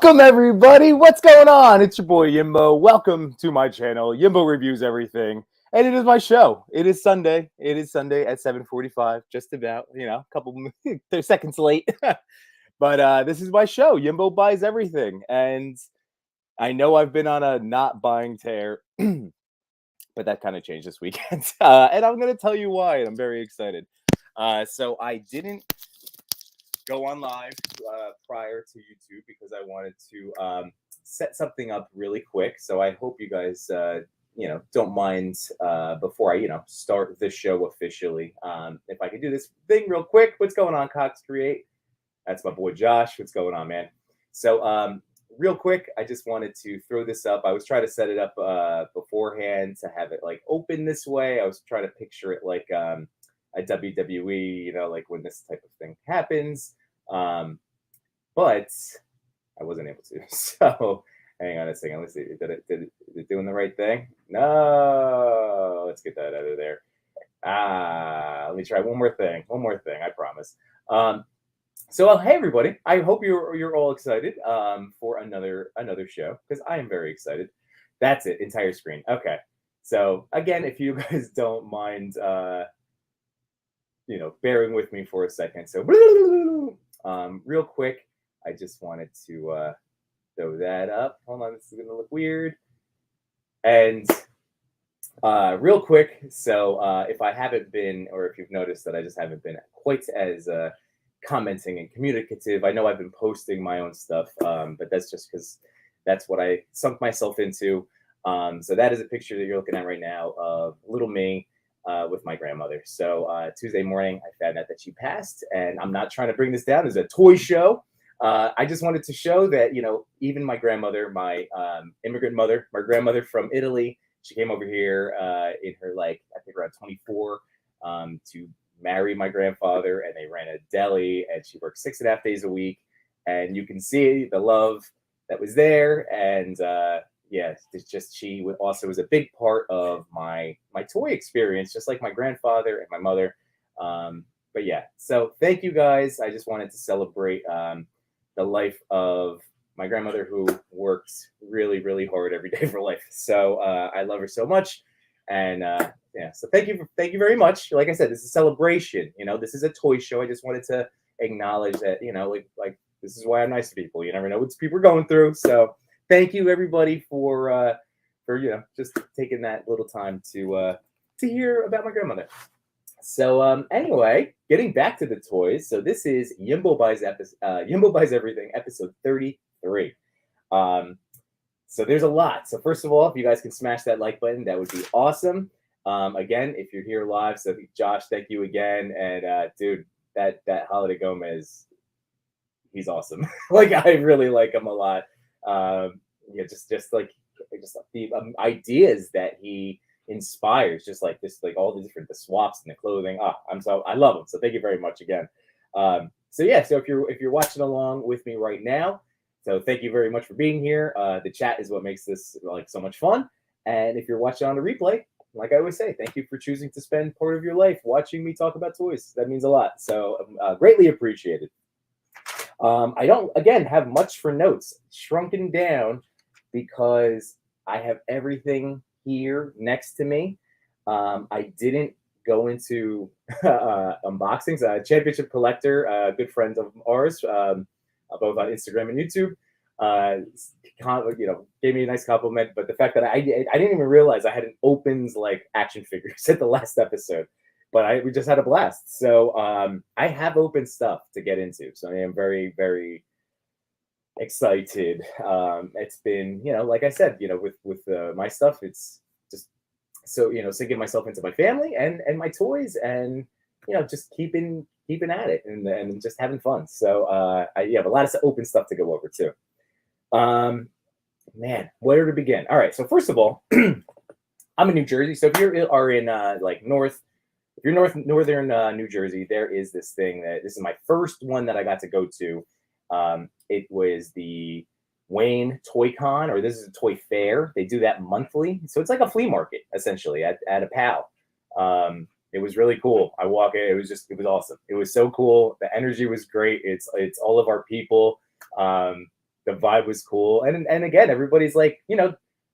Welcome, everybody. What's going on? It's your boy Yimbo. Welcome to my channel. Yimbo reviews everything, and it is my show. It is Sunday. It is Sunday at 7:45. Just about, a couple seconds late, but this is my show. Yimbo buys everything, and I know I've been on a not buying tear, but that kind of changed this weekend, and I'm going to tell you why. And I'm very excited. So I didn't go on live prior to YouTube because I wanted to set something up really quick. So I hope you guys, don't mind before I, start the show officially. If I could do this thing real quick. What's going on, Cox Create? That's my boy Josh. What's going on, man? So real quick, I just wanted to throw this up. I was trying to set it up beforehand to have it like open this way. I was trying to picture it like a WWE, like when this type of thing happens. But I wasn't able to. So hang on a second. Let's see. Is it doing the right thing? No. Let's get that out of there. Let me try one more thing. I promise. So hey everybody. I hope you're all excited for another show because I am very excited. That's it. Entire screen. Okay. So again, if you guys don't mind bearing with me for a second. So real quick, I just wanted to throw that up. Hold on, this is gonna look weird. And real quick, so if I haven't been, or if you've noticed that I just haven't been quite as commenting and communicative, I know I've been posting my own stuff, but that's just because that's what I sunk myself into. So that is a picture that you're looking at right now of little me with my grandmother. So Tuesday morning, I found out that she passed, and I'm not trying to bring this down. There's a toy show. I just wanted to show that, even my grandmother, my immigrant mother, my grandmother from Italy, she came over here in her, I think around 24 to marry my grandfather, and they ran a deli, and she worked 6.5 days a week. And you can see the love that was there. And it's just she also was a big part of my toy experience, just like my grandfather and my mother. But yeah, so thank you guys. I just wanted to celebrate the life of my grandmother, who worked really, really hard every day of her life. So I love her so much. And so thank you very much. Like I said, this is a celebration. This is a toy show. I just wanted to acknowledge that, like this is why I'm nice to people. You never know what people are going through. So thank you everybody for just taking that little time to hear about my grandmother. So anyway, getting back to the toys. So this is Yimbo Buys Everything, episode 33. So there's a lot. So first of all, if you guys can smash that like button, that would be awesome. Again, if you're here live, so Josh, thank you again. And dude, that Holiday Gomez, he's awesome. I really like him a lot. Just the ideas that he inspires, just like this, like all the swaps and the clothing. I love him. So thank you very much again. So if you're watching along with me right now, so thank you very much for being here. The chat is what makes this so much fun. And if you're watching on the replay, like I always say, thank you for choosing to spend part of your life watching me talk about toys. That means a lot. So greatly appreciated. I don't, again, have much for notes, shrunken down because I have everything here next to me. I didn't go into unboxings. Championship Collector, good friend of ours, both on Instagram and YouTube, gave me a nice compliment. But the fact that I didn't even realize I hadn't opened action figures at the last episode. But we just had a blast. So I have open stuff to get into. So I am very, very excited. It's been, like I said, with my stuff, it's just so, sinking myself into my family and my toys and, just keeping at it and just having fun. So I have a lot of open stuff to go over too. Man, where to begin? All right. So first of all, I'm in New Jersey. So if you are in if you're northern New Jersey, there is this thing this is my first one that I got to go to. It was the Wayne Toy Con, or this is a toy fair. They do that monthly. So it's like a flea market, essentially, at a PAL. It was really cool. I walk in, it was awesome. It was so cool. The energy was great. It's all of our people. the vibe was cool. And again, everybody's like,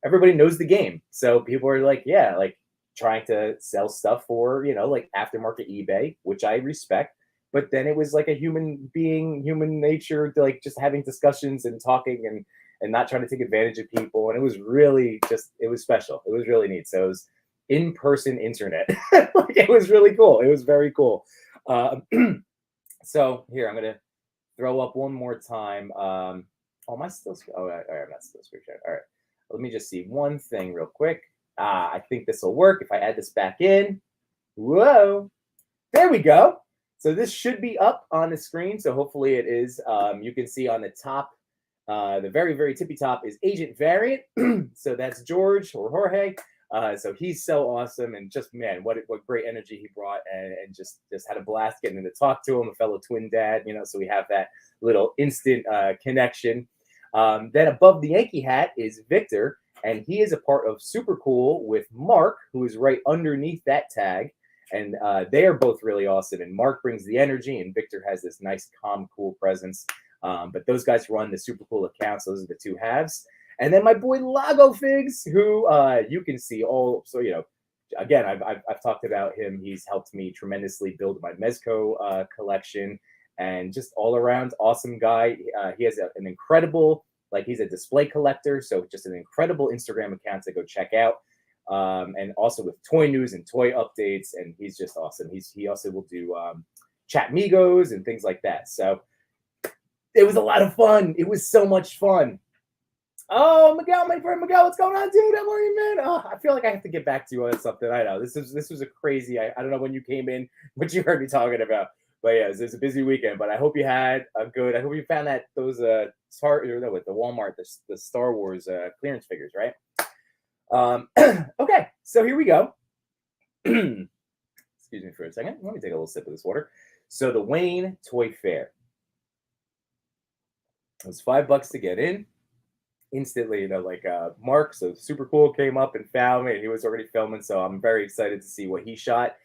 everybody knows the game. So people are like, yeah, like trying to sell stuff for, like aftermarket eBay, which I respect. But then it was like a human being, human nature, to like just having discussions and talking and not trying to take advantage of people. And it was really it was special. It was really neat. So it was in-person internet. Like it was really cool. It was very cool. So here, I'm gonna throw up one more time. Oh, am I still? Oh, all right, I'm not still screen sharing. All right, let me just see one thing real quick. I think this will work if I add this back in. Whoa, there we go. So this should be up on the screen. So hopefully it is. You can see on the top, the very, very tippy top is Agent Variant. So that's George or Jorge. So he's so awesome, and just man, what great energy he brought, and just had a blast getting to talk to him, a fellow twin dad, So we have that little instant connection. Then above the Yankee hat is Victor, and he is a part of Super Cool with Mark, who is right underneath that tag, and they are both really awesome. And Mark brings the energy, and Victor has this nice, calm, cool presence. But those guys run the Super Cool account, so those are the two halves. And then my boy Lago Figs, who you can see all. So again, I've talked about him. He's helped me tremendously build my Mezco collection, and just all around awesome guy. He has an incredible, like he's a display collector, so just an incredible Instagram account to go check out. And also with toy news and toy updates, and he's just awesome. He also will do chat migos and things like that. So it was a lot of fun. It was so much fun. Oh, Miguel, my friend Miguel, what's going on, dude? How are you, man? Oh, I feel like I have to get back to you on something. I know this was a crazy. I don't know when you came in, what you heard me talking about, but yeah, it was a busy weekend. But I hope you had a good. I hope you found those with the Walmart, the Star Wars clearance figures, right? Okay, so here we go. Excuse me for a second. Let me take a little sip of this water. So the Wayne Toy Fair. It was $5 to get in. Instantly, Mark, so Super Cool, came up and found me, and he was already filming, so I'm very excited to see what he shot.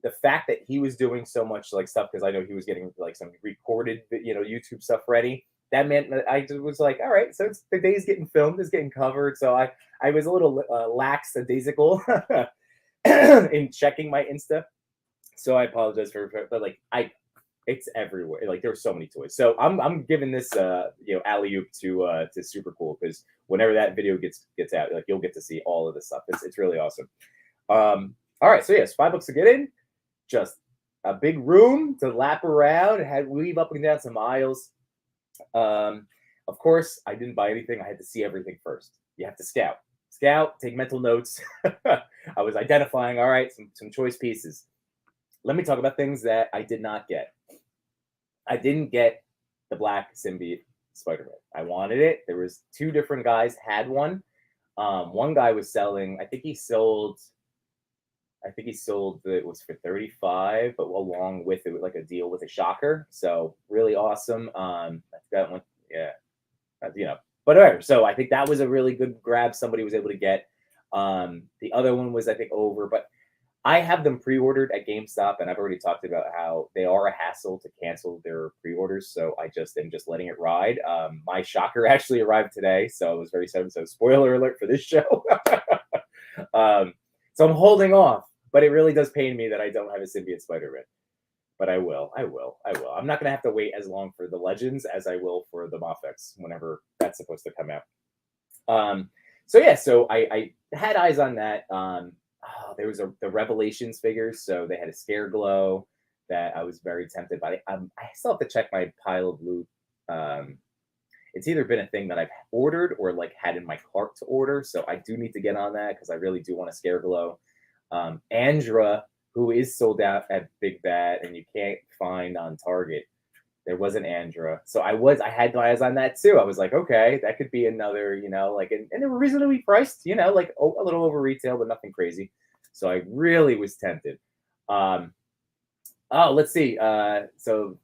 The fact that he was doing so much stuff, because I know he was getting some recorded YouTube stuff ready, that meant that I was like, all right, so the day's getting filmed, it's getting covered. So I was a little lackadaisical in checking my Insta, so I apologize but it's everywhere. There's so many toys. So I'm giving this alley oop to Super Cool, because whenever that video gets out, you'll get to see all of this stuff. It's really awesome. All right, so yes, $5 to get in, just a big room to lap around. It had weave up and down some aisles. Of course, I didn't buy anything. I had to see everything first. You have to scout, take mental notes. I was identifying, all right, some choice pieces. Let me talk about things that I did not get. I didn't get the black symbiote Spider-Man. I wanted it. There was two different guys had one. One guy was selling, I think he sold it was for $35, but along with it, like a deal with a shocker. So really awesome. That one, yeah, but whatever. So I think that was a really good grab. Somebody was able to get. The other one was, I think, over, but I have them pre-ordered at GameStop, and I've already talked about how they are a hassle to cancel their pre-orders. So I am just letting it ride. My shocker actually arrived today, so I was very excited. So spoiler alert for this show. So I'm holding off, but it really does pain me that I don't have a symbiote Spider-Man. But I will. I'm not going to have to wait as long for the Legends as I will for the Mafex whenever that's supposed to come out. So I had eyes on that. There was the Revelations figures, so they had a Scare Glow that I was very tempted by. I still have to check my pile of loot. It's either been a thing that I've ordered or had in my cart to order, so I do need to get on that because I really do want a Scare Glow. Andra, who is sold out at Big Bad and you can't find on Target. There was an Andra, so I had my eyes on that too. I was like, okay, that could be another, and they were reasonably priced, a little over retail, but nothing crazy. So I really was tempted. Let's see. The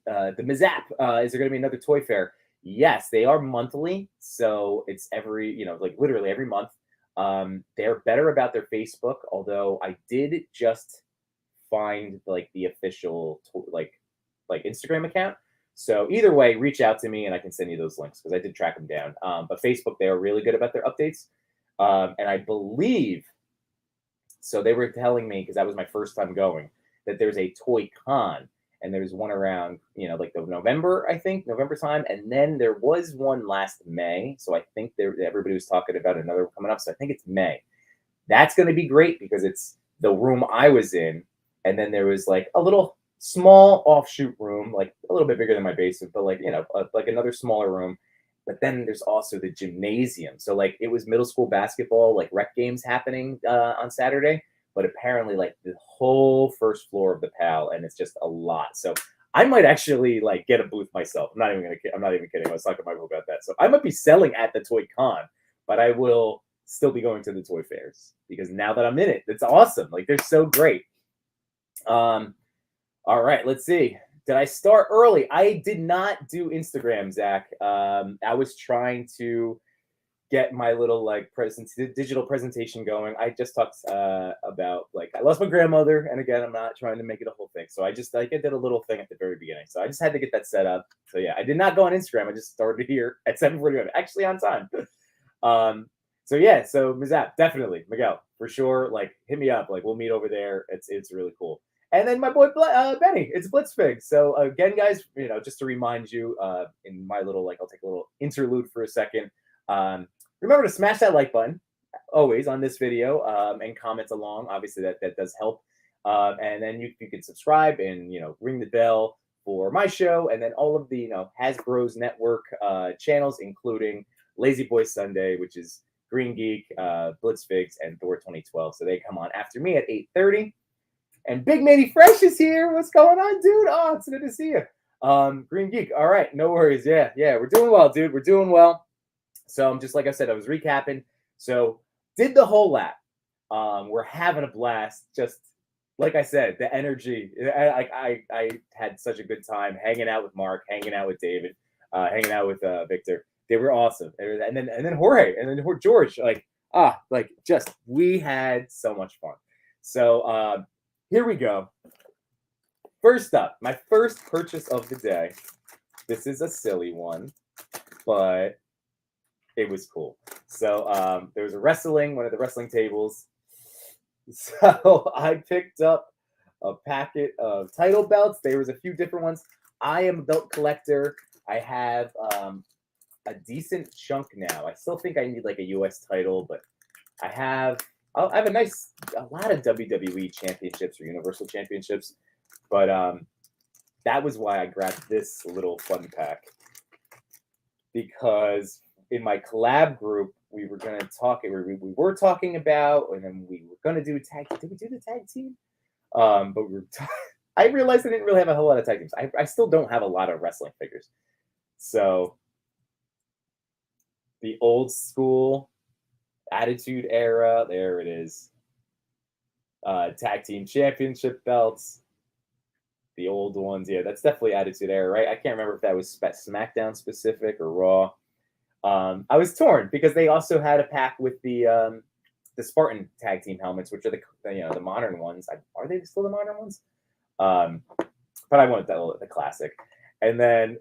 Mizap, is there going to be another toy fair? Yes, they are monthly, so it's every, literally every month. They're better about their Facebook, although I did just find the official Instagram account. So either way, reach out to me and I can send you those links because I did track them down. But Facebook, they are really good about their updates. And I believe, so they were telling me, because that was my first time going, that there's a toy con and there's one around, like the November, I think, November time. And then there was one last May. So I think everybody was talking about another one coming up. So I think it's May. That's going to be great because it's the room I was in. And then there was like a little small offshoot room, like a little bit bigger than my basement, but like, like another smaller room. But then there's also the gymnasium. So like it was middle school basketball, like rec games happening on Saturday, but apparently like the whole first floor of the PAL, and it's just a lot. So I might actually like get a booth myself. I'm not even kidding. I was talking to Michael about that. So I might be selling at the Toy Con, but I will still be going to the toy fairs because now that I'm in it, it's awesome. Like they're so great. All right, let's see. Did I start early? I did not do Instagram, Zach. I was trying to get my little like digital presentation going. I just talked about like I lost my grandmother, and again, I'm not trying to make it a whole thing. So I just like I did a little thing at the very beginning. So I just had to get that set up. So yeah, I did not go on Instagram. I just started here at 7:45, actually on time. So yeah, so Mizap, definitely Miguel for sure. Like hit me up. Like we'll meet over there. It's really cool. And then my boy Benny, it's Blitzfig. So again, guys, just to remind you, in my little like I'll take a little interlude for a second. Remember to smash that like button always on this video and comment along. Obviously, that does help. And then you can subscribe and ring the bell for my show, and then all of the Hasbro's network channels, including Lazy Boy Sunday, which is Green Geek, Blitzfigs, and Thor 2012. So they come on after me at 8:30. And Big Matey Fresh is here. What's going on, dude? Oh, it's good to see you. Green Geek. All right, no worries. Yeah, we're doing well, dude. We're doing well. So just like I said, I was recapping. So did the whole lap. We're having a blast. Just like I said, the energy. I had such a good time hanging out with Mark, hanging out with David, hanging out with Victor. They were awesome. And then Jorge, and then George. We had so much fun. So here we go. First up, my first purchase of the day. This is a silly one, but it was cool. So there was one of the wrestling tables. So I picked up a packet of title belts. There was a few different ones. I am a belt collector. I have a decent chunk now. I still think I need like a US title, but I have a lot of WWE championships or Universal championships. But that was why I grabbed this little fun pack, because in my collab group, we were going to talk. We were talking about, and then we were going to do a tag. Did we do the tag team? But I realized I didn't really have a whole lot of tag teams. I still don't have a lot of wrestling figures. So the old school Attitude Era, there it is. Tag team championship belts. The old ones, yeah, that's definitely Attitude Era, right? I can't remember if that was SmackDown specific or Raw. I was torn because they also had a pack with the Spartan tag team helmets, which are the modern ones. Are they still the modern ones? But I wanted the classic. And then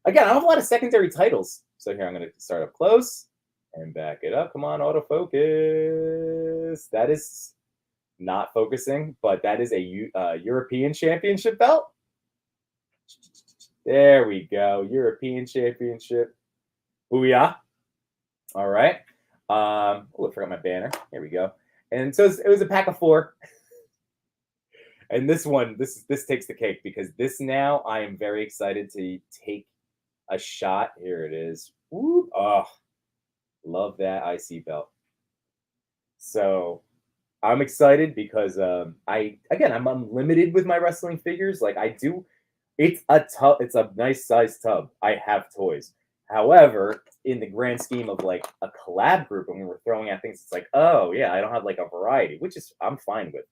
again, I don't have a lot of secondary titles. So here I'm going to start up close and back it up. Come on, autofocus. That is not focusing, but that is a European Championship belt. There we go. European Championship. Booyah. All right. I forgot my banner. Here we go. And so it was a pack of 4. And this one, this takes the cake, because this now I am very excited to take a shot. Here it is. Woo. Oh, love that IC belt. So I'm excited because I'm unlimited with my wrestling figures. Like I do, it's a nice size tub. I have toys. However, in the grand scheme of like a collab group, and when we're throwing out things, it's like, oh yeah, I don't have like a variety, which is I'm fine with.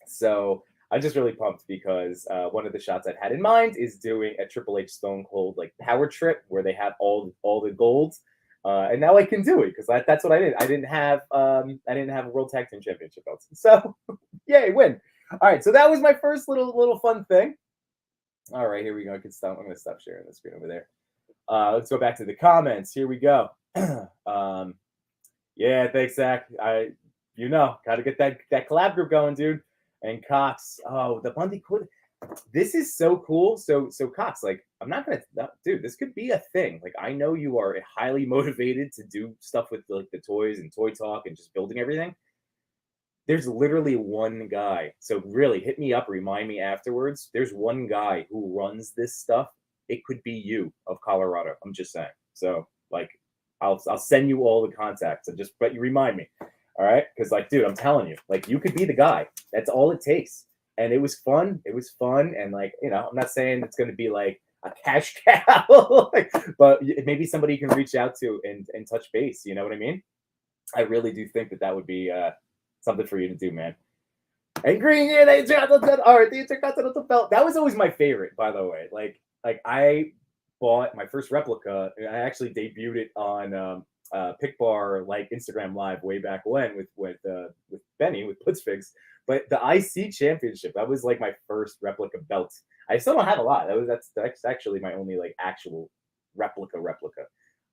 So I'm just really pumped because one of the shots I've had in mind is doing a Triple H Stone Cold like power trip where they have all the golds. And now I can do it because that's what I did. I didn't have a World Tag Team Championship belts. So yay, win. All right, so that was my first little fun thing. All right, here we go. I can stop. I'm going to stop sharing the screen over there. Let's go back to the comments. Here we go. Yeah, thanks, Zach. Got to get that collab group going, dude. And Cox, oh, the Bundy could. This is so cool. So Cox, like, I'm not gonna, dude. This could be a thing. Like, I know you are highly motivated to do stuff with like the toys and toy talk and just building everything. There's literally one guy. So really, hit me up. Remind me afterwards. There's one guy who runs this stuff. It could be you of Colorado. I'm just saying. So like, I'll send you all the contacts and but you remind me. All right, because like, dude, I'm telling you, like, you could be the guy. That's all it takes. And it was fun. It was fun. And like, I'm not saying it's going to be like a cash cow, but maybe somebody you can reach out to and touch base. You know what I mean? I really do think that would be something for you to do, man. And green, yeah, the Intercontinental belt. That was always my favorite, by the way. Like I bought my first replica. I actually debuted it on Pick Bar, like Instagram Live way back when with Benny with Putzfigs. But the IC Championship, that was like my first replica belt. I still don't have a lot. That's actually my only like actual replica.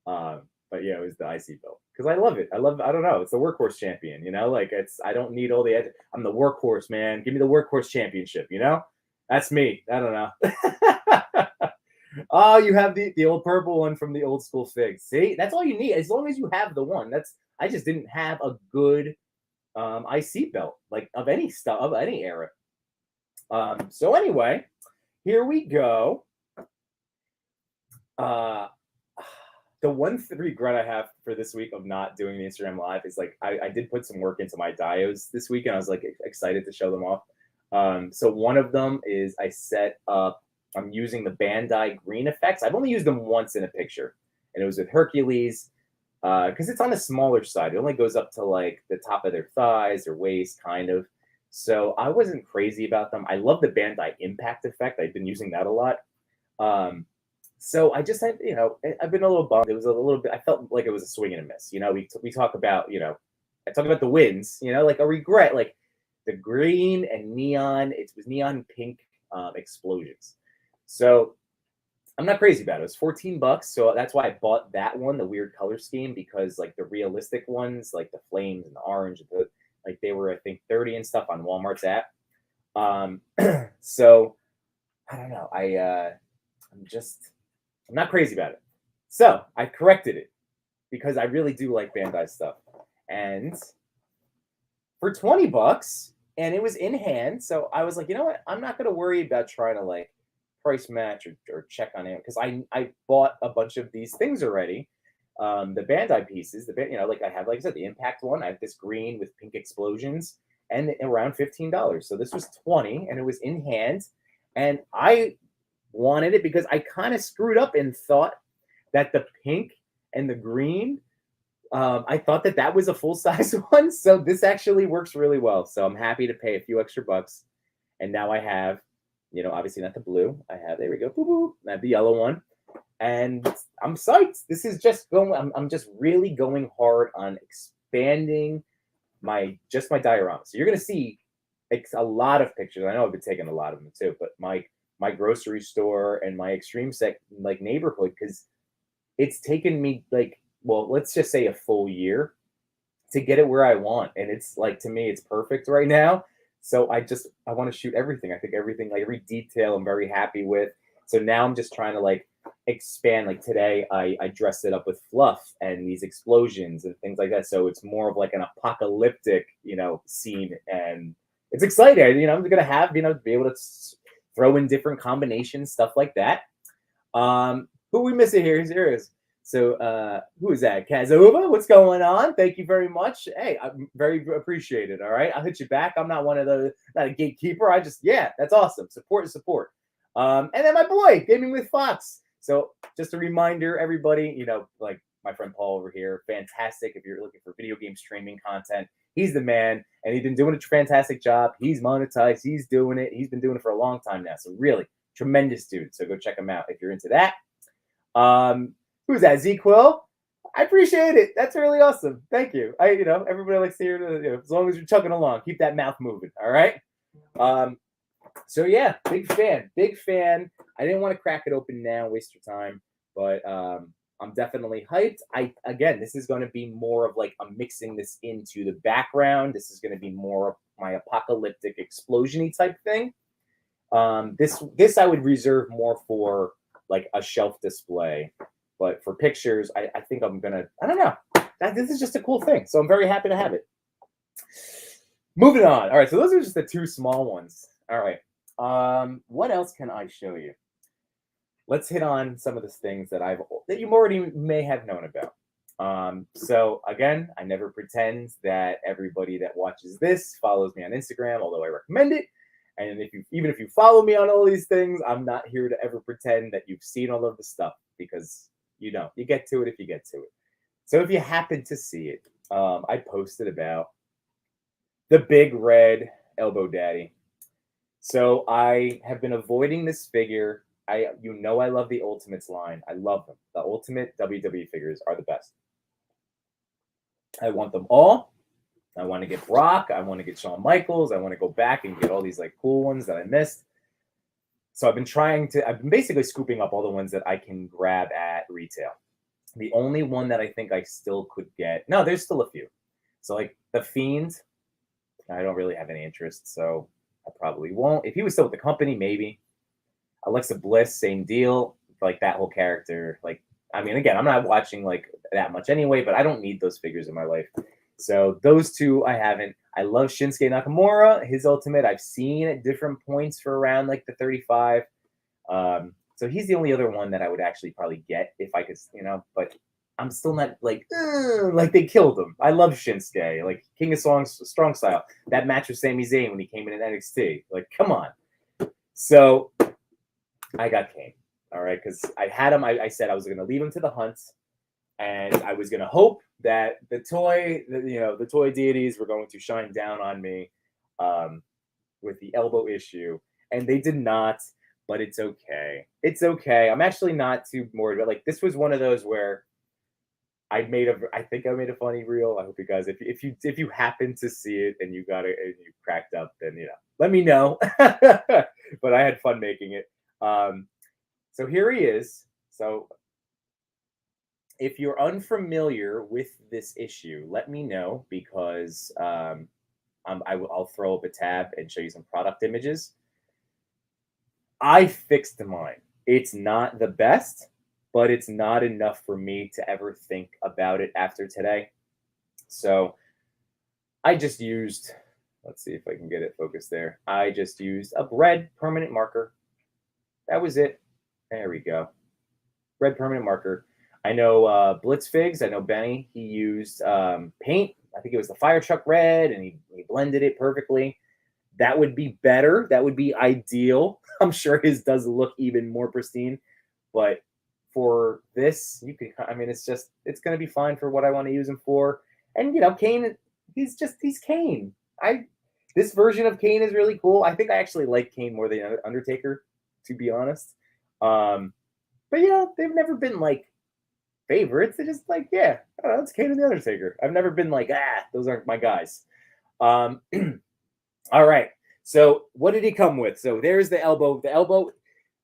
But yeah, it was the IC belt because I love it. I don't know. It's the workhorse champion, like I don't need all the I'm the workhorse, man. Give me the workhorse championship, That's me. I don't know. Oh, you have the old purple one from the old school fig. See, that's all you need. As long as you have the one. I just didn't have a good IC belt, like of any stuff, of any era. So anyway, here we go. The one regret I have for this week of not doing the Instagram Live is like I did put some work into my diodes this week, and I was like excited to show them off. So one of them is I set up. I'm using the Bandai green effects. I've only used them once in a picture, and it was with Hercules because it's on the smaller side. It only goes up to like the top of their thighs or waist, kind of. So I wasn't crazy about them. I love the Bandai impact effect. I've been using that a lot. So I just had, I've been a little bummed. It was a little bit. I felt like it was a swing and a miss. We talk about, I talk about the wins. Like a regret, like the green and neon. It was neon pink explosions. So I'm not crazy about it. It was $14, so that's why I bought that one, the weird color scheme, because like the realistic ones, like the flames and the orange, like they were I think 30 and stuff on Walmart's app. So I don't know. I'm not crazy about it. So I corrected it because I really do like Bandai stuff, and for $20, and it was in hand. So I was like, you know what? I'm not going to worry about trying to like price match or check on it because I bought a bunch of these things already. The Bandai pieces, like I have, like I said, the Impact one. I have this green with pink explosions, and around $15. So this was $20, and it was in hand, and I wanted it because I kind of screwed up and thought that the pink and the green. I thought that was a full size one, so this actually works really well. So I'm happy to pay a few extra bucks, and now I have. Obviously not the blue. There we go. Boop, boop. I have the yellow one. And I'm psyched. This is just going, I'm just really going hard on expanding my diorama. So you're going to see a lot of pictures. I know I've been taking a lot of them too, but my grocery store and my extreme set like neighborhood, because it's taken me let's just say a full year to get it where I want. And it's like, to me, it's perfect right now. So I want to shoot everything. I think everything, like every detail, I'm very happy with. So now I'm just trying to like expand. Like today, I dressed it up with fluff and these explosions and things like that. So it's more of like an apocalyptic, scene, and it's exciting. I'm gonna have, be able to throw in different combinations, stuff like that. Who we missing here? Here is. So who is that? Kazova, what's going on? Thank you very much. Hey, I'm very appreciated. All right, I'll hit you back. I'm not not a gatekeeper. That's awesome. Support. And then my boy, Gaming with Fox. So just a reminder, everybody, like my friend Paul over here, fantastic. If you're looking for video game streaming content, he's the man, and he's been doing a fantastic job. He's monetized. He's doing it. He's been doing it for a long time now. So really tremendous dude. So go check him out if you're into that. Who's that? Z-Quill? I appreciate it. That's really awesome. Thank you. Everybody likes to hear, as long as you're chugging along, keep that mouth moving. All right. So yeah, big fan. I didn't want to crack it open now, waste your time, but I'm definitely hyped. This is going to be more of like I'm mixing this into the background. This is going to be more of my apocalyptic explosiony type thing. This I would reserve more for like a shelf display, but for pictures, I think I'm gonna. I don't know. This is just a cool thing, so I'm very happy to have it. Moving on. All right, so those are just the two small ones. All right. What else can I show you? Let's hit on some of the things that you already may have known about. So again, I never pretend that everybody that watches this follows me on Instagram, although I recommend it. And even if you follow me on all these things, I'm not here to ever pretend that you've seen all of the stuff because you don't. You get to it if you get to it. So if you happen to see it, I posted about the big red elbow daddy. So I have been avoiding this figure. I love the Ultimates line. I love them. The Ultimate WWE figures are the best. I want them all. I want to get Brock. I want to get Shawn Michaels. I want to go back and get all these like cool ones that I missed. So I've been basically scooping up all the ones that I can grab at retail. The only one that I think I still could get, no, there's still a few. So like the Fiend, I don't really have any interest, so I probably won't. If he was still with the company, maybe. Alexa Bliss, same deal. Like that whole character. Like, I mean, again, I'm not watching like that much anyway, but I don't need those figures in my life. So those two I haven't. I love Shinsuke Nakamura, his Ultimate. I've seen at different points for around like the 35. So he's the only other one that I would actually probably get if I could, but I'm still not like they killed him. I love Shinsuke, like King of Strong Style. That match with Sami Zayn when he came in NXT. Like, come on. So I got Kane. All right, because I had him. I said I was going to leave him to the hunt, and I was going to hope that the toy deities were going to shine down on me with the elbow issue, and they did not. But it's okay. It's okay. I'm actually not too worried. But like this was one of those where I think I made a funny reel. I hope you guys, if you happen to see it and you got it and you cracked up, then let me know. But I had fun making it. So here he is. So if you're unfamiliar with this issue, let me know because I'll throw up a tab and show you some product images. I fixed mine. It's not the best, but it's not enough for me to ever think about it after today. So I just used, let's see if I can get it focused there. I just used a red permanent marker. That was it. There we go. Red permanent marker. I know Blitzfigs. I know Benny. He used paint. I think it was the fire truck red, and he blended it perfectly. That would be better. That would be ideal. I'm sure his does look even more pristine. But for this, it's going to be fine for what I want to use him for. And, Kane, he's Kane. This version of Kane is really cool. I think I actually like Kane more than Undertaker, to be honest. But, they've never been, like, favorites. They're just like, yeah, it's Kane and the Undertaker. I've never been like, those aren't my guys. All right. So what did he come with? So there's the elbow. The elbow,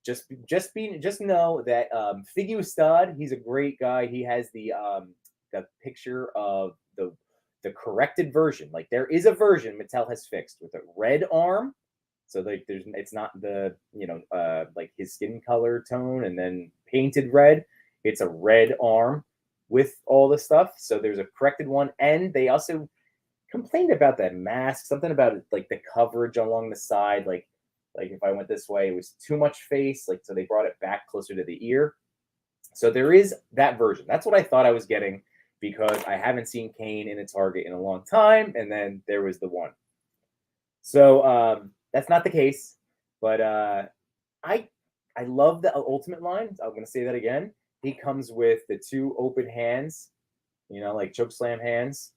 just know that Figgy Ustad, he's a great guy. He has the picture of the corrected version. Like there is a version Mattel has fixed with a red arm. So like it's not the like his skin color tone and then painted red. It's a red arm with all the stuff. So there's a corrected one, and they also complained about that mask, something about like the coverage along the side, like if I went this way, it was too much face, like so they brought it back closer to the ear. So there is that version. That's what I thought I was getting because I haven't seen Kane in a Target in a long time, and then there was the one. So that's not the case, but I love the Ultimate line. I'm going to say that again. He comes with the two open hands, like chokeslam hands.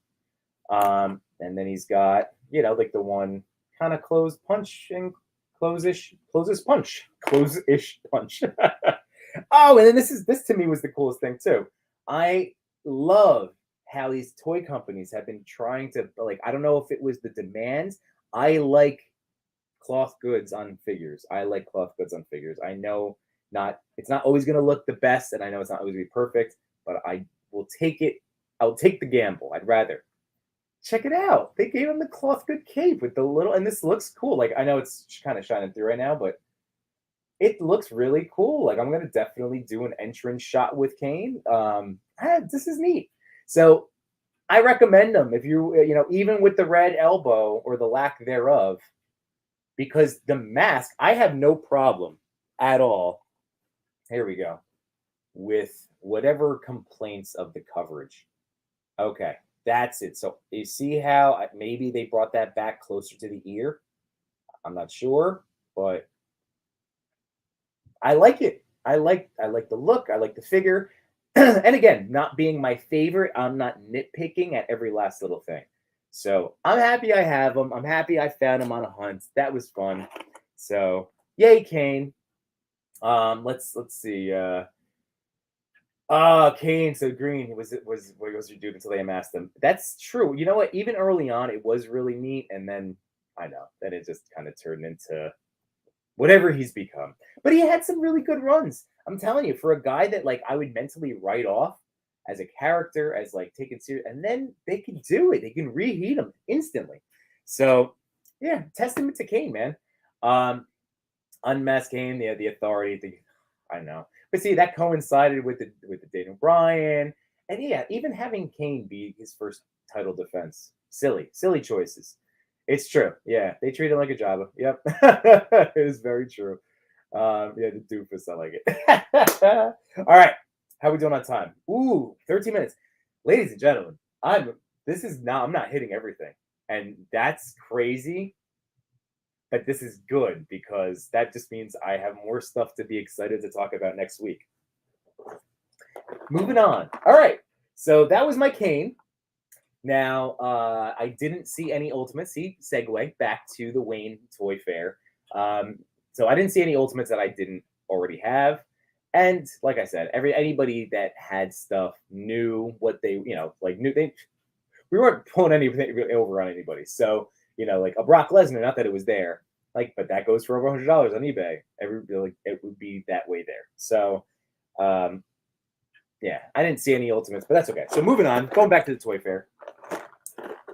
And then he's got, like the one kind of closed punch and close-ish punch. Oh, and then this to me was the coolest thing too. I love how these toy companies have been trying to, like, I don't know if it was the demands. I like cloth goods on figures. I like cloth goods on figures. I know it's not always going to look the best, and I know it's not always going to be perfect, but I will take it. I'll take the gamble. I'd rather. Check it out. They gave him the cloth good cape with the little, and this looks cool. Like, I know it's kind of shining through right now, but it looks really cool. Like, I'm going to definitely do an entrance shot with Kane. This is neat. So I recommend them if even with the red elbow or the lack thereof, because the mask, I have no problem at all. Here we go. With whatever complaints of the coverage. Okay, that's it. So you see how maybe they brought that back closer to the ear? I'm not sure, but I like it. I like the look. I like the figure. And again, not being my favorite, I'm not nitpicking at every last little thing. So I'm happy I have them. I'm happy I found them on a hunt. That was fun. So yay, Kane. Let's see. Kane. So Green was what was your dude until they amassed him. That's true. You know what? Even early on, it was really neat, and then I know that it just kind of turned into whatever he's become. But he had some really good runs. I'm telling you, for a guy that like I would mentally write off as a character, as like taken serious, and then they can do it. They can reheat him instantly. So yeah, testament to Kane, man. Unmasked Kane, the authority. I know, but see that coincided with the Daniel Bryan, and yeah, even having Kane be his first title defense, silly choices. It's true. Yeah, they treat him like a Java. Yep, it is very true. Yeah, the doofus. I like it. All right, how we doing on time? Ooh, 13 minutes, ladies and gentlemen. I'm not hitting everything, and that's crazy. But this is good because that just means I have more stuff to be excited to talk about next week. Moving on. All right, so that was my Kane. Now, I didn't see any Ultimates. See, segue back to the Wayne Toy Fair. So I didn't see any Ultimates that I didn't already have. And like I said, anybody that had stuff knew what they, we weren't pulling anything over on anybody. So, like a Brock Lesnar, not that it was there, but that goes for over $100 on eBay. It would be that way there. So, yeah, I didn't see any Ultimates, but that's okay. So moving on, going back to the Toy Fair.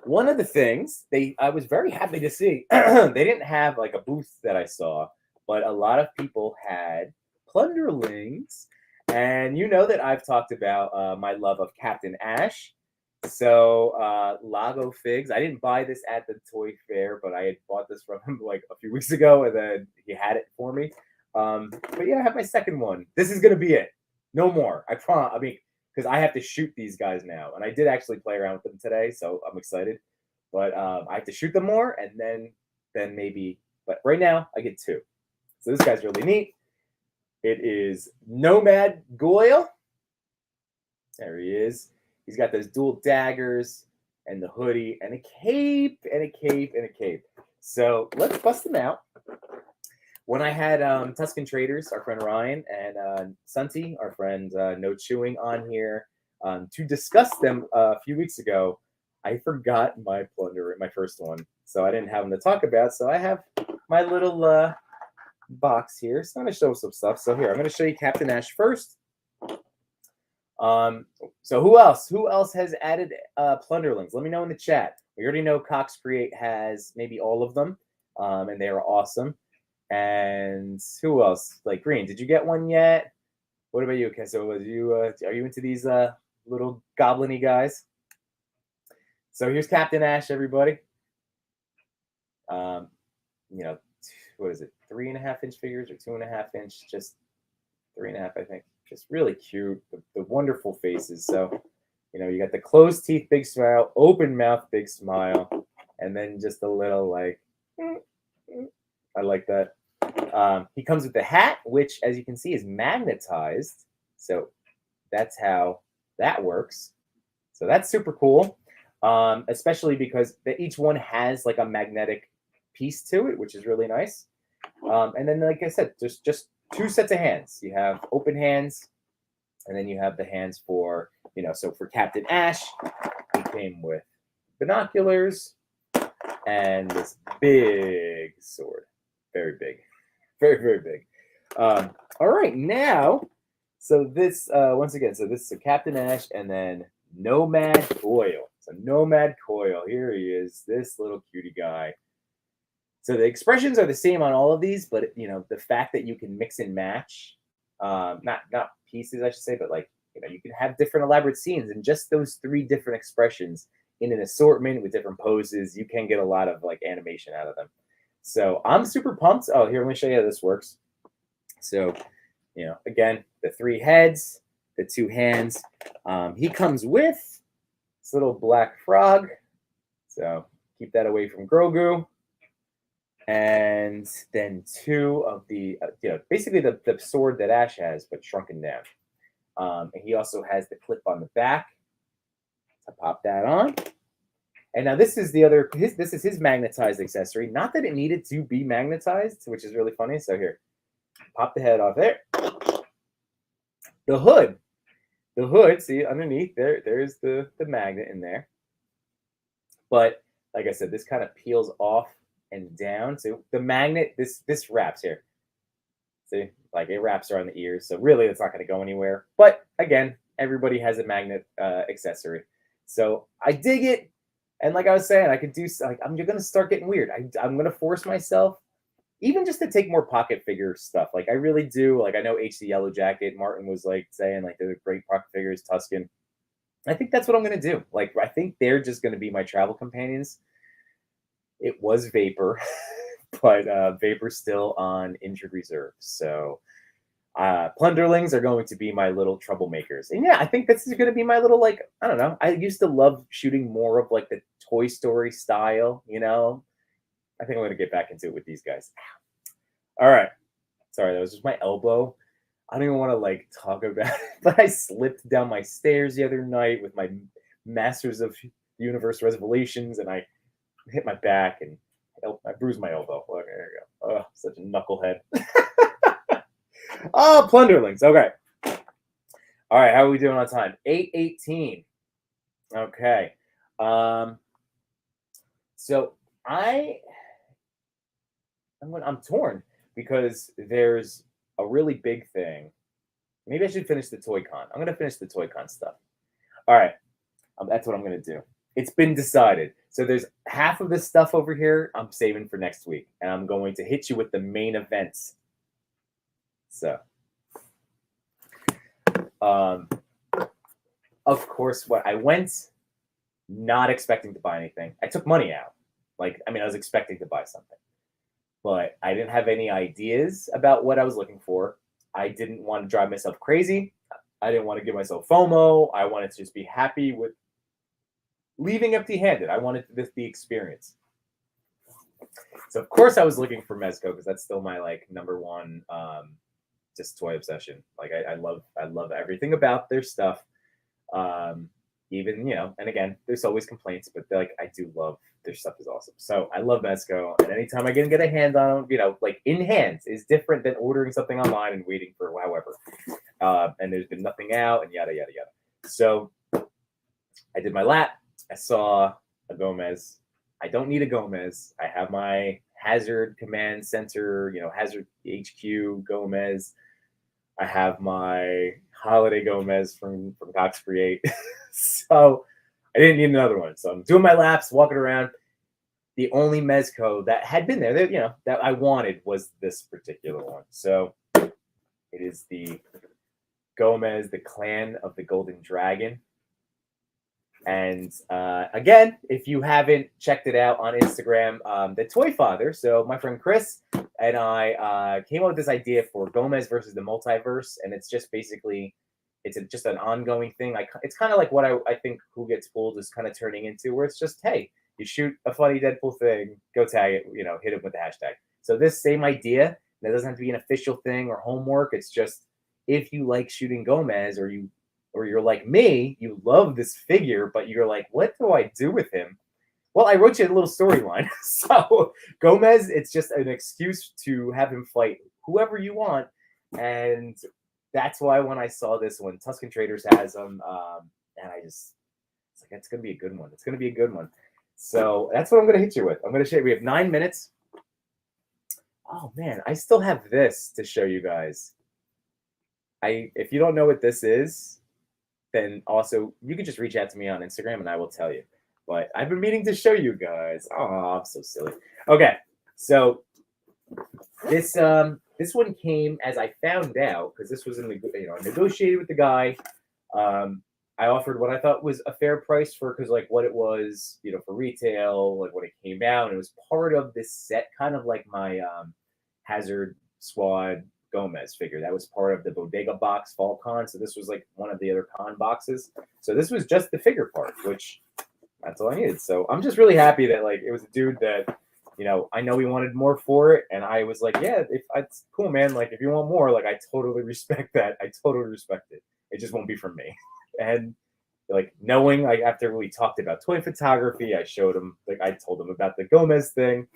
One of the things I was very happy to see, they didn't have like a booth that I saw, but a lot of people had Plunderlings. And you know that I've talked about my love of Captain Ash. So Lago Figs, I didn't buy this at the Toy Fair, but I had bought this from him like a few weeks ago, and then he had it for me. But yeah, I have my second one. This is going to be it. No more. I promise. I mean, because I have to shoot these guys now. And I did actually play around with them today, so I'm excited. But I have to shoot them more, and then maybe. But right now, I get two. So this guy's really neat. It is Nomad Goyle. There he is. He's got those dual daggers and the hoodie and a cape and a cape and a cape. So let's bust them out. When I had Tuscan Traders, our friend Ryan, and Sunty, our friend No Chewing, on here to discuss them a few weeks ago, I forgot my Plunder, my first one. So I didn't have them to talk about. So I have my little box here. So I'm going to show some stuff. So here, I'm going to show you Captain Ash first. So who else has added Plunderlings? Let me know in the chat. We already know Cox Create has maybe all of them, and they are awesome. And who else? Like Green, did you get one yet? What about you? Okay, so are you into these little goblin-y guys? So here's Captain Ash, everybody. What is it? 3.5-inch figures or 2.5-inch? Just 3.5, I think. Just really cute. The wonderful faces. So, you got the closed teeth, big smile, open mouth, big smile, and then just a little like. I like that. He comes with the hat, which, as you can see, is magnetized. So that's how that works. So that's super cool, especially because each one has like a magnetic piece to it, which is really nice. And then, like I said, just two sets of hands. You have open hands, and then you have the hands for, so for Captain Ash, he came with binoculars and this big sword. Very big. Very, very big. All right, now, so this, once again, so this is Captain Ash and then Nomad Coil. So Nomad Coil, here he is, this little cutie guy. So the expressions are the same on all of these, but the fact that you can mix and match, not pieces, I should say, but like you can have different elaborate scenes, and just those 3 different expressions in an assortment with different poses, you can get a lot of like animation out of them. So I'm super pumped. Oh, here, let me show you how this works. So, again, the 3 heads, the 2 hands. He comes with this little black frog. So keep that away from Grogu. And then 2 of the, basically the sword that Ash has, but shrunken down. And he also has the clip on the back to pop that on. And now this is this is his magnetized accessory. Not that it needed to be magnetized, which is really funny. So here, pop the head off there. The hood, see underneath there's the magnet in there. But like I said, this kind of peels off and down. So the magnet, this wraps here. See, like it wraps around the ears. So really, it's not going to go anywhere. But again, everybody has a magnet accessory. So I dig it. And like I was saying, I could do like I'm going to start getting weird. I'm going to force myself, even just to take more pocket figure stuff. Like I really do. Like I know HC Yellow Jacket, Martin was like saying like they're great pocket figures, Tuscan. I think that's what I'm going to do. Like I think they're just going to be my travel companions. It was Vapor, but Vapor's still on injured reserve. So Plunderlings are going to be my little troublemakers. And yeah, I think this is going to be my little, like, I don't know. I used to love shooting more of like the Toy Story style, I think I'm going to get back into it with these guys. All right. Sorry, that was just my elbow. I don't even want to like talk about it, but I slipped down my stairs the other night with my Masters of Universe Revelations, and I hit my back and I bruised my elbow. Oh, there you go. Oh, such a knucklehead. Oh, Plunderlings. Okay. All right. How are we doing on time? 8:18. Okay. So I'm torn because there's a really big thing. Maybe I should finish the Toy Con. I'm going to finish the Toy Con stuff. All right. That's what I'm going to do. It's been decided. So there's half of this stuff over here I'm saving for next week. And I'm going to hit you with the main events. So, of course, I went not expecting to buy anything. I took money out. I was expecting to buy something. But I didn't have any ideas about what I was looking for. I didn't want to drive myself crazy. I didn't want to give myself FOMO. I wanted to just be happy with leaving empty-handed. I wanted the experience. So of course I was looking for Mezco because that's still my number one just toy obsession. I love everything about their stuff. Even and again, there's always complaints, but I do love their stuff is awesome. So I love Mezco, and anytime I can get a hand on them, in hands is different than ordering something online and waiting for however. And there's been nothing out, and yada yada yada. So I did my lap. I saw a Gomez. I don't need a Gomez. I have my Hazard Command Center, Hazard HQ Gomez. I have my Holiday Gomez from Cox Create. So I didn't need another one. So I'm doing my laps, walking around. The only Mezco that had been there, that I wanted was this particular one. So it is the Gomez, the Clan of the Golden Dragon. And again, if you haven't checked it out on Instagram, the Toy Father, so my friend Chris and I came up with this idea for Gomez versus the Multiverse, and it's just basically, just an ongoing thing. It's kind of like what I think Who Gets Pulled is kind of turning into, where it's just, hey, you shoot a funny Deadpool thing, go tag it, hit it with the hashtag. So this same idea, that doesn't have to be an official thing or homework. It's just, if you like shooting Gomez, or you're like me, you love this figure, but you're like, what do I do with him? Well, I wrote you a little storyline. So Gomez, it's just an excuse to have him fight whoever you want. And that's why when I saw this one, Tuscan Traders has him, and it's like, it's going to be a good one. It's going to be a good one. So that's what I'm going to hit you with. I'm going to show you. We have 9 minutes. Oh man, I still have this to show you guys. If you don't know what this is, then also you can just reach out to me on Instagram and I will tell you. But I've been meaning to show you guys. Oh, I'm so silly. Okay, so this one came as I found out because this was I negotiated with the guy. Um, I offered what I thought was a fair price for because like what it was, for retail, like when it came out, it was part of this set, kind of like my Hazard Squad Gomez figure. That was part of the Bodega box fall con. So this was like one of the other con boxes. So this was just the figure part, which that's all I needed. So I'm just really happy that like it was a dude that I know he wanted more for it, and I was like, yeah, if it's cool, man. Like if you want more, like I totally respect that. I totally respect it. It just won't be from me. And like knowing, like after we talked about toy photography, I showed him, like I told him about the Gomez thing.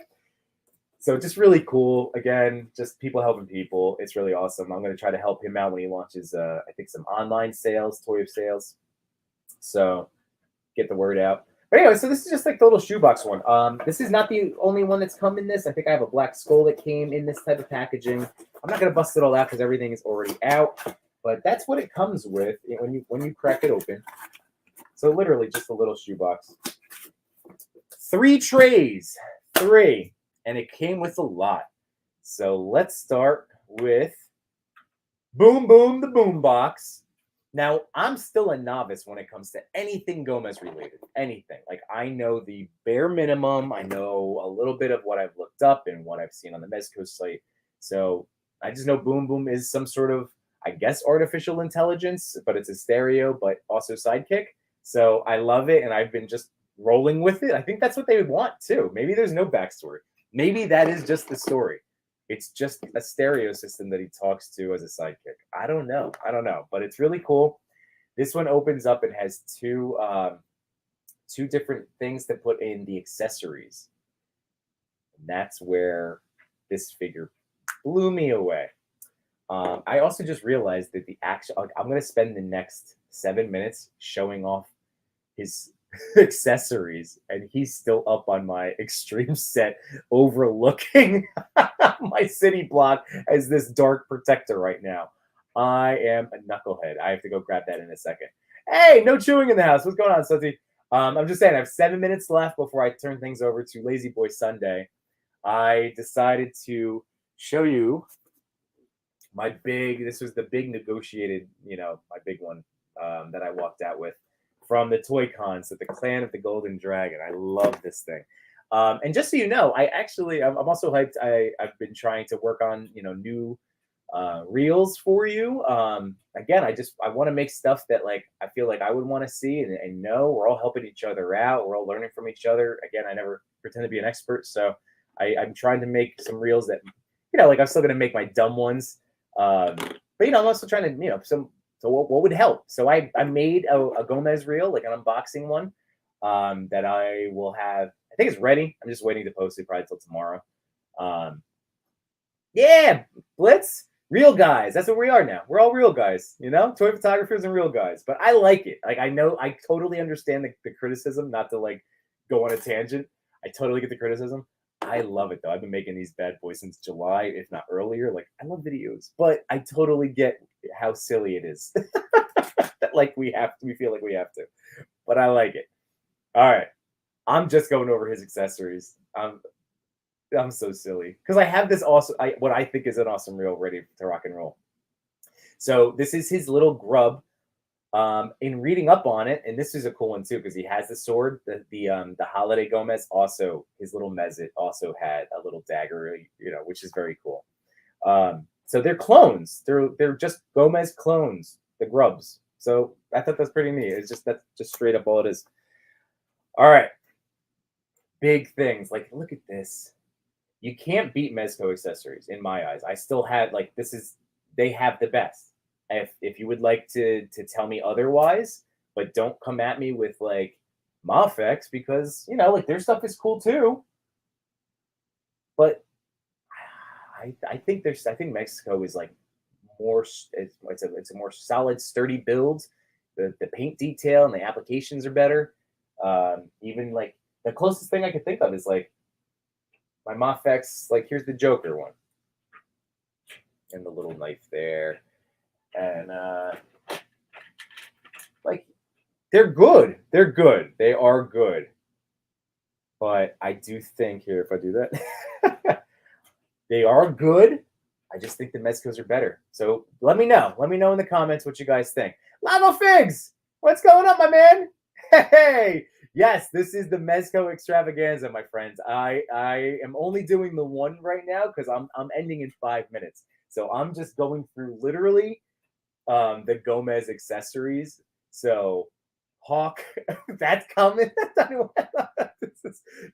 So just really cool. Again, just people helping people. It's really awesome. I'm going to try to help him out when he launches, I think, some online sales, toy sales. So get the word out. But anyway, so this is just like the little shoebox one. This is not the only one that's come in this. I think I have a black skull that came in this type of packaging. I'm not going to bust it all out because everything is already out. But that's what it comes with when you crack it open. So literally just a little shoebox. 3 trays. 3. And it came with a lot. So let's start with Boom Boom the Boom Box. Now, I'm still a novice when it comes to anything Gomez related. Anything. Like, I know the bare minimum. I know a little bit of what I've looked up and what I've seen on the Mezco site. So I just know Boom Boom is some sort of, I guess, artificial intelligence, but it's a stereo, but also sidekick. So I love it, and I've been just rolling with it. I think that's what they would want, too. Maybe there's no backstory. Maybe that is just the story. It's just a stereo system that he talks to as a sidekick. I don't know, but it's really cool. This one opens up. It has two different things to put in the accessories. And that's where this figure blew me away. I also just realized that I'm going to spend the next 7 minutes showing off his accessories, and he's still up on my extreme set overlooking my city block as this dark protector right now. I am a knucklehead. I have to go grab that in a second. Hey, no chewing in the house. What's going on, Sudsy? I'm just saying I have 7 minutes left before I turn things over to Lazy Boy Sunday. I decided to show you this was the big negotiated, my big one that I walked out with from the Toy Cons, at the Clan of the Golden Dragon. I love this thing. And just so you know, I'm also hyped. I've been trying to work on, new reels for you. Again, I want to make stuff that like I feel like I would want to see and know. We're all helping each other out. We're all learning from each other. Again, I never pretend to be an expert, so I'm trying to make some reels that, like I'm still gonna make my dumb ones. But I'm also trying to, so what would help? So I made a Gomez reel, like an unboxing one, that I will have. I think it's ready. I'm just waiting to post it probably till tomorrow. Yeah, Blitz, real guys. That's what we are now. We're all real guys, toy photographers and real guys. But I like it. Like I totally understand the criticism. Not to like go on a tangent. I totally get the criticism. I love it though. I've been making these bad boys since July, if not earlier. Like I love videos, but I totally get how silly it is. That like we feel like we have to, but I like it. All right, I'm just going over his accessories. I'm so silly because I have this what I think is an awesome reel ready to rock and roll. So this is his little grub. In reading up on it, and this is a cool one too because he has the sword. The Holiday Gomez also, his little Mezit also had a little dagger, which is very cool. So they're clones. They're just Gomez clones, the grubs. So I thought that's pretty neat. That's just straight up all it is. All right, big things. Like look at this. You can't beat Mezco accessories in my eyes. I still had like they have the best. If you would like to tell me otherwise, but don't come at me with like Mafex because like their stuff is cool too. But I think Mexico is like more. It's a more solid, sturdy build. The paint detail and the applications are better. Even like the closest thing I could think of is like my Mafex. Like here's the Joker one. and the little knife there. And like, they're good. They're good. They are good. But I do think here, if I do that, they are good. I just think the Mezcos are better. So let me know. Let me know in the comments what you guys think. Lava Figs, what's going on, my man? Hey, yes, this is the Mezco extravaganza, my friends. I am only doing the one right now because I'm ending in 5 minutes. So I'm just going through literally the Gomez accessories. So Hawk, that's coming.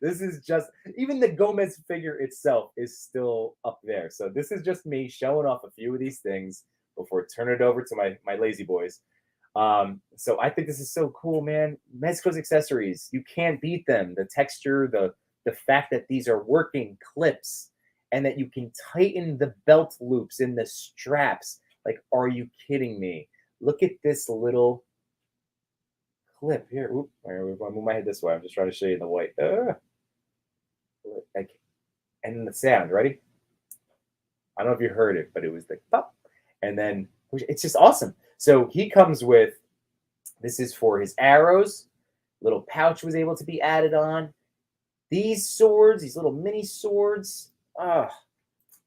This is just, even the Gomez figure itself is still up there. So this is just me showing off a few of these things before turning it over to my lazy boys. So I think this is so cool, man. Mezco's accessories, you can't beat them. The texture, the fact that these are working clips and that you can tighten the belt loops in the straps. Like, are you kidding me? Look at this little clip here. Oop, I'll move my head this way. I'm just trying to show you the white. Like, and the sound. Ready? I don't know if you heard it, but it was the pop, and then it's just awesome. So he comes with, this is for his arrows. Little pouch was able to be added on. These swords, these little mini swords.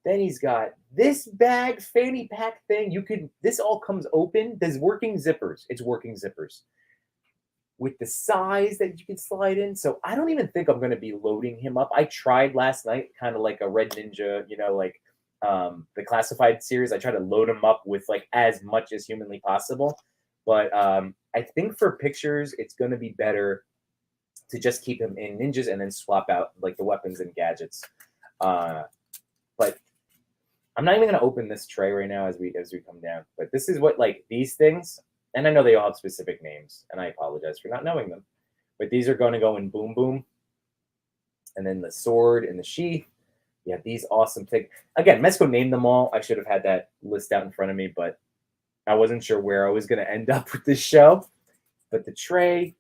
Then he's got this bag, fanny pack thing. This all comes open. There's working zippers. It's working zippers with the size that you can slide in. So I don't even think I'm going to be loading him up. I tried last night, kind of like a Red Ninja, like the classified series. I tried to load him up with like as much as humanly possible. But I think for pictures, it's going to be better to just keep him in ninjas and then swap out like the weapons and gadgets. But I'm not even going to open this tray right now as we come down. But this is what, like, these things, and I know they all have specific names, and I apologize for not knowing them. But these are going to go in Boom Boom. And then the sword and the sheath. You have these awesome things. Again, Mezco named them all. I should have had that list out in front of me, but I wasn't sure where I was going to end up with this show. But the trays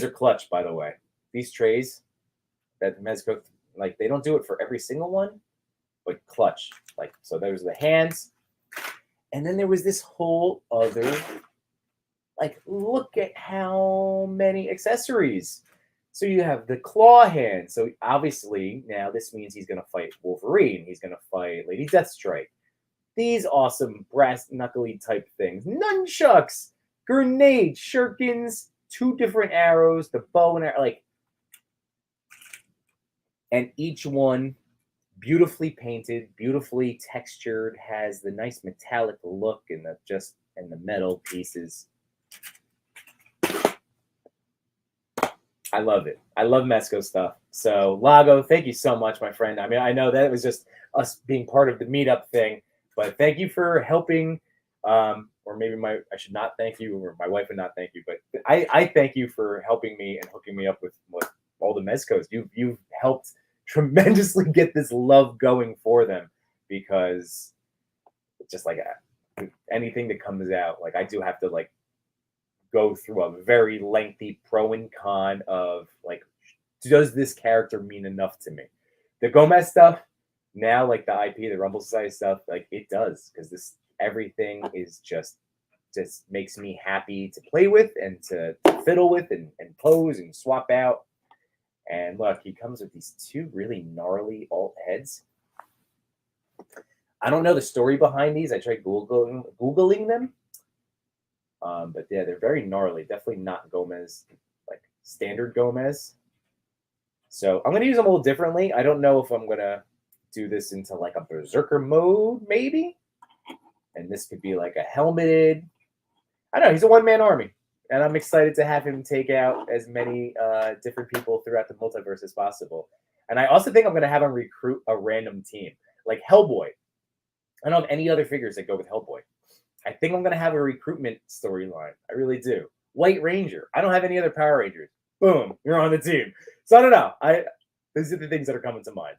are clutch, by the way. These trays that Mezco, like, they don't do it for every single one, but clutch. Like, so there's the hands. And then there was this whole other, like, look at how many accessories. So you have the claw hand. So obviously now this means he's going to fight Wolverine. He's going to fight Lady Deathstrike. These awesome brass knuckly type things. Nunchucks, grenades, shurikens, 2 different arrows, the bow and arrow, like, and each one beautifully painted, beautifully textured, has the nice metallic look and the metal pieces. I love it. I love Mezco stuff. So Lago, thank you so much, my friend. I mean, I know that it was just us being part of the meetup thing, but thank you for helping. Or maybe I should not thank you, or my wife would not thank you, but I thank you for helping me and hooking me up with all the Mezcos. You've helped tremendously get this love going for them, because it's just like anything that comes out, like, I do have to like go through a very lengthy pro and con of like, does this character mean enough to me? The Gomez stuff now, like the IP, the Rumble Society stuff, like, it does, because everything is just makes me happy to play with and to fiddle with and pose and swap out. And look, he comes with these 2 really gnarly alt heads. I don't know the story behind these. I tried Googling them. But yeah, they're very gnarly. Definitely not Gomez, like standard Gomez. So I'm going to use them a little differently. I don't know if I'm going to do this into like a berserker mode, maybe. And this could be like a helmeted. I don't know. He's a one-man army. And I'm excited to have him take out as many different people throughout the multiverse as possible. And I also think I'm going to have him recruit a random team. Like Hellboy. I don't have any other figures that go with Hellboy. I think I'm going to have a recruitment storyline. I really do. White Ranger. I don't have any other Power Rangers. Boom. You're on the team. So I don't know. These are the things that are coming to mind.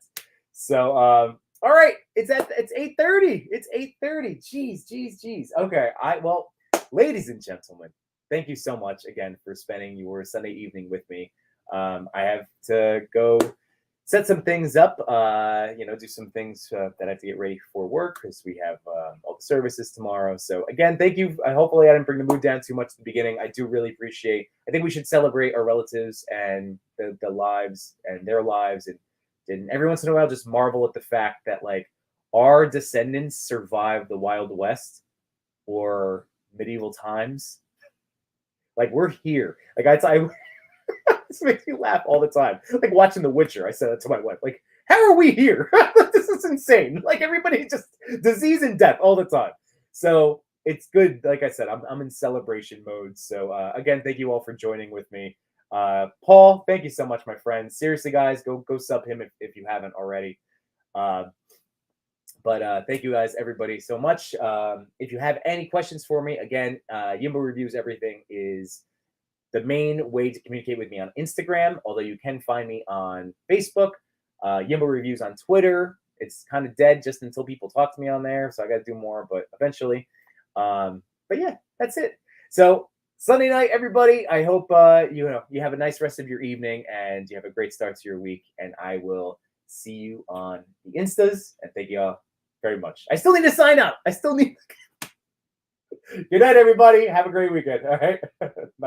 So, all right. It's 8:30. It's 8:30. Jeez. Okay. Well, ladies and gentlemen, thank you so much again for spending your Sunday evening with me. I have to go set some things up, do some things that I have to get ready for work because we have all the services tomorrow. So again, thank you. Hopefully I didn't bring the mood down too much at the beginning. I do really appreciate. I think we should celebrate our relatives and the lives and their lives, and every once in a while just marvel at the fact that like our descendants survived the Wild West or medieval times. Like we're here. Like I this makes me laugh all the time. Like watching The Witcher, I said that to my wife. Like, how are we here? This is insane. Like everybody just disease and death all the time. So it's good. Like I said, I'm in celebration mode. So again, thank you all for joining with me. Paul, thank you so much, my friend. Seriously, guys, go sub him if you haven't already. But thank you guys, everybody, so much. If you have any questions for me, again, Yimbo Reviews Everything is the main way to communicate with me on Instagram, although you can find me on Facebook, Yimbo Reviews on Twitter. It's kind of dead just until people talk to me on there, so I got to do more, but eventually. But yeah, that's it. So Sunday night, everybody, I hope you have a nice rest of your evening and you have a great start to your week, and I will see you on the Instas, and thank you all very much. I still need to sign up. Good night, everybody. Have a great weekend. All right. Bye.